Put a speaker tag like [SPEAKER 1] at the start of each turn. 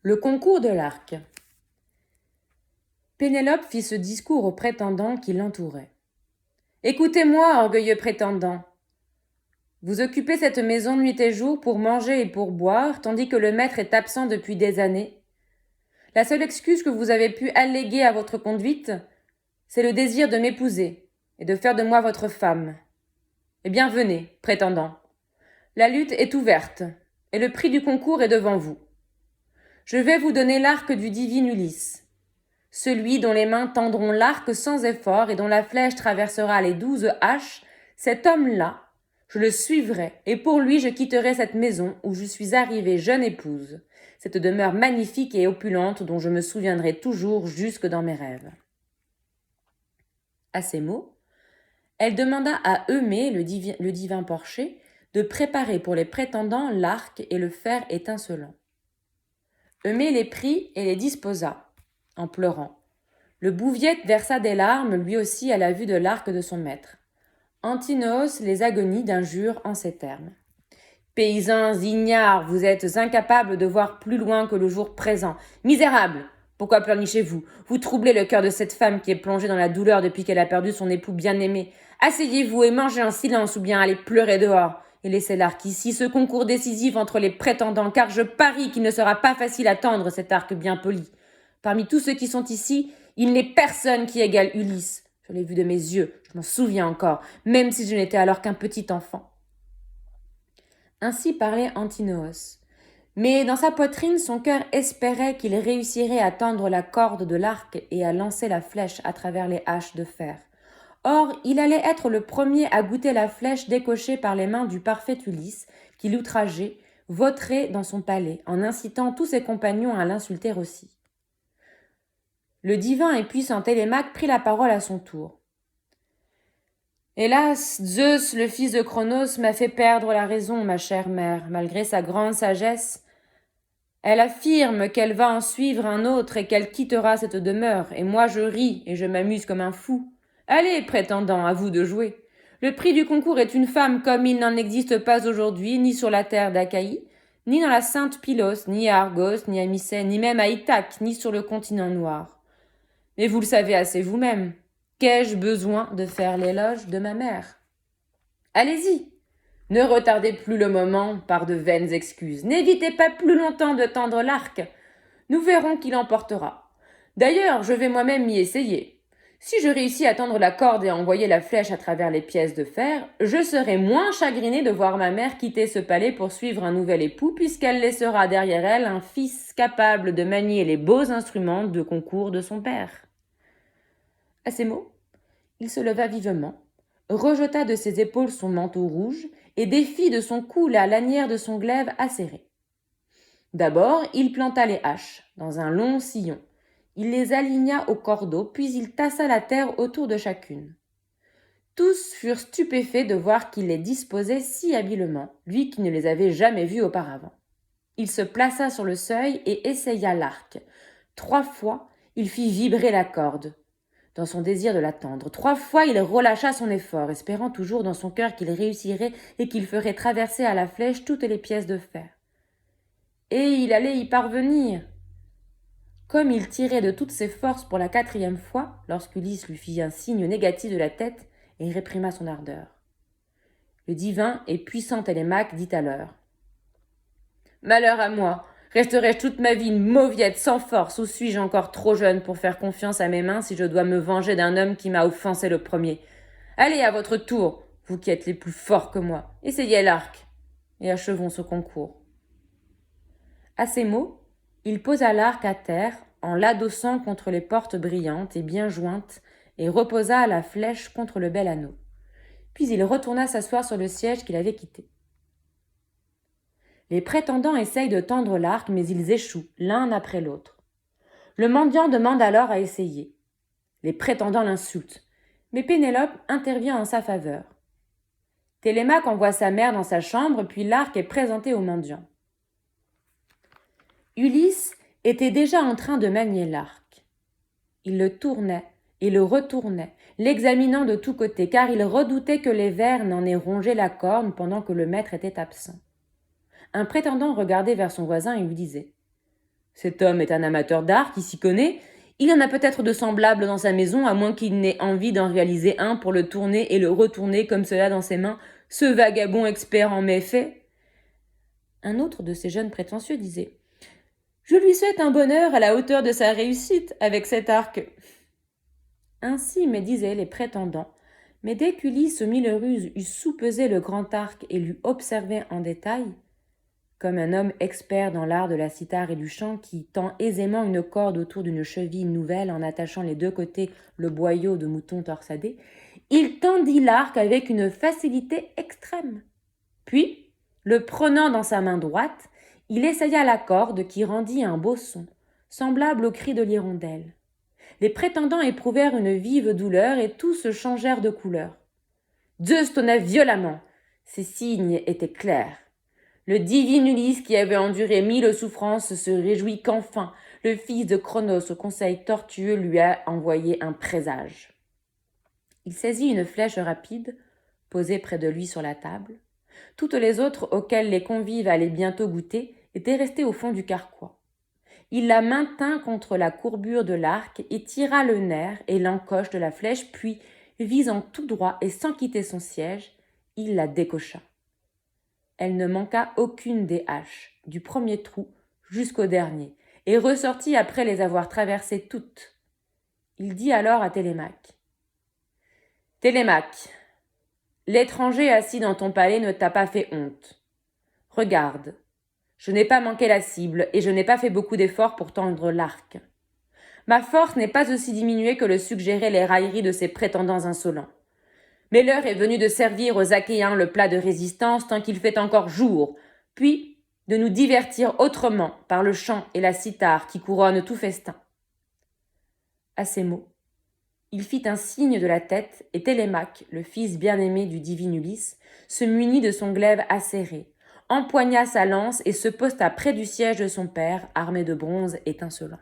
[SPEAKER 1] Le concours de l'arc. Pénélope fit ce discours aux prétendants qui l'entouraient. « Écoutez-moi, orgueilleux prétendants. Vous occupez cette maison nuit et jour pour manger et pour boire, tandis que le maître est absent depuis des années. La seule excuse que vous avez pu alléguer à votre conduite, c'est le désir de m'épouser et de faire de moi votre femme. Eh bien, venez, prétendants. La lutte est ouverte, et le prix du concours est devant vous. Je vais vous donner l'arc du divin Ulysse, celui dont les mains tendront l'arc sans effort et dont la flèche traversera les 12 haches. Cet homme-là, je le suivrai, et pour lui je quitterai cette maison où je suis arrivée jeune épouse, cette demeure magnifique et opulente dont je me souviendrai toujours jusque dans mes rêves. » À ces mots, elle demanda à Eumée, le divin porcher, de préparer pour les prétendants l'arc et le fer étincelant. Eumée les prit et les disposa, en pleurant. Le Bouviette versa des larmes, lui aussi, à la vue de l'arc de son maître. Antinoos les agonie d'injures en ces termes. « Paysans ignares, vous êtes incapables de voir plus loin que le jour présent. Misérables, pourquoi pleurnichez-vous? Vous troublez le cœur de cette femme qui est plongée dans la douleur depuis qu'elle a perdu son époux bien-aimé. Asseyez-vous et mangez en silence ou bien allez pleurer dehors. Et laissez l'arc ici, ce concours décisif entre les prétendants, car je parie qu'il ne sera pas facile à tendre cet arc bien poli. Parmi tous ceux qui sont ici, il n'est personne qui égale Ulysse. Je l'ai vu de mes yeux, je m'en souviens encore, même si je n'étais alors qu'un petit enfant. » Ainsi parlait Antinoos. Mais dans sa poitrine, son cœur espérait qu'il réussirait à tendre la corde de l'arc et à lancer la flèche à travers les haches de fer. Or, il allait être le premier à goûter la flèche décochée par les mains du parfait Ulysse, qui l'outrageait, vautrait dans son palais, en incitant tous ses compagnons à l'insulter aussi. Le divin et puissant Télémaque prit la parole à son tour. « Hélas, Zeus, le fils de Cronos, m'a fait perdre la raison, ma chère mère, malgré sa grande sagesse. Elle affirme qu'elle va en suivre un autre et qu'elle quittera cette demeure, et moi je ris et je m'amuse comme un fou. Allez, prétendants, à vous de jouer. Le prix du concours est une femme comme il n'en existe pas aujourd'hui, ni sur la terre d'Achaïe, ni dans la sainte Pylos, ni à Argos, ni à Mycène, ni même à Ithaque, ni sur le continent noir. Mais vous le savez assez vous-même. Qu'ai-je besoin de faire l'éloge de ma mère? Allez-y, ne retardez plus le moment par de vaines excuses. N'évitez pas plus longtemps de tendre l'arc. Nous verrons qui l'emportera. D'ailleurs, je vais moi-même m'y essayer. Si je réussis à tendre la corde et à envoyer la flèche à travers les pièces de fer, je serai moins chagrinée de voir ma mère quitter ce palais pour suivre un nouvel époux, puisqu'elle laissera derrière elle un fils capable de manier les beaux instruments de concours de son père. » À ces mots, il se leva vivement, rejeta de ses épaules son manteau rouge et défit de son cou la lanière de son glaive acéré. D'abord, il planta les haches dans un long sillon. Il les aligna au cordeau, puis il tassa la terre autour de chacune. Tous furent stupéfaits de voir qu'il les disposait si habilement, lui qui ne les avait jamais vus auparavant. Il se plaça sur le seuil et essaya l'arc. 3 fois, il fit vibrer la corde, dans son désir de la tendre. 3 fois, il relâcha son effort, espérant toujours dans son cœur qu'il réussirait et qu'il ferait traverser à la flèche toutes les pièces de fer. Et il allait y parvenir. Comme il tirait de toutes ses forces pour la 4e fois, lorsqu'Ulysse lui fit un signe négatif de la tête et réprima son ardeur. Le divin et puissant Télémaque dit alors: « Malheur à moi! Resterai-je toute ma vie une mauviette sans force, ou suis-je encore trop jeune pour faire confiance à mes mains si je dois me venger d'un homme qui m'a offensé le premier? Allez à votre tour, vous qui êtes les plus forts que moi, essayez l'arc, et achevons ce concours. » À ces mots, il posa l'arc à terre en l'adossant contre les portes brillantes et bien jointes et reposa la flèche contre le bel anneau. Puis il retourna s'asseoir sur le siège qu'il avait quitté. Les prétendants essayent de tendre l'arc, mais ils échouent, l'un après l'autre. Le mendiant demande alors à essayer. Les prétendants l'insultent, mais Pénélope intervient en sa faveur. Télémaque envoie sa mère dans sa chambre, puis l'arc est présenté au mendiant. Ulysse était déjà en train de manier l'arc. Il le tournait et le retournait, l'examinant de tous côtés, car il redoutait que les vers n'en aient rongé la corne pendant que le maître était absent. Un prétendant regardait vers son voisin et lui disait: « Cet homme est un amateur d'art qui s'y connaît. Il en a peut-être de semblables dans sa maison, à moins qu'il n'ait envie d'en réaliser un pour le tourner et le retourner comme cela dans ses mains, ce vagabond expert en méfaits. Un autre de ces jeunes prétentieux disait « Je lui souhaite un bonheur à la hauteur de sa réussite avec cet arc. » Ainsi me disaient les prétendants, mais dès qu'Ulysse aux mille ruses eut soupesé le grand arc et l'eut observé en détail, comme un homme expert dans l'art de la cithare et du chant qui tend aisément une corde autour d'une cheville nouvelle en attachant les deux côtés le boyau de mouton torsadé, il tendit l'arc avec une facilité extrême. Puis, le prenant dans sa main droite, il essaya la corde qui rendit un beau son, semblable au cri de l'hirondelle. Les prétendants éprouvèrent une vive douleur et tous changèrent de couleur. Zeus tonna violemment. Ses signes étaient clairs. Le divin Ulysse, qui avait enduré 1000 souffrances, se réjouit qu'enfin le fils de Cronos au conseil tortueux lui a envoyé un présage. Il saisit une flèche rapide, posée près de lui sur la table. Toutes les autres, auxquelles les convives allaient bientôt goûter, étaient restées au fond du carquois. Il la maintint contre la courbure de l'arc et tira le nerf et l'encoche de la flèche, puis, visant tout droit et sans quitter son siège, il la décocha. Elle ne manqua aucune des haches, du premier trou jusqu'au dernier, et ressortit après les avoir traversées toutes. Il dit alors à Télémaque « Télémaque, l'étranger assis dans ton palais ne t'a pas fait honte. Regarde, je n'ai pas manqué la cible et je n'ai pas fait beaucoup d'efforts pour tendre l'arc. Ma force n'est pas aussi diminuée que le suggéraient les railleries de ces prétendants insolents. Mais l'heure est venue de servir aux Achéens le plat de résistance tant qu'il fait encore jour, puis de nous divertir autrement par le chant et la cithare qui couronnent tout festin. » À ces mots, il fit un signe de la tête et Télémaque, le fils bien-aimé du divin Ulysse, se munit de son glaive acéré, empoigna sa lance et se posta près du siège de son père, armé de bronze étincelant.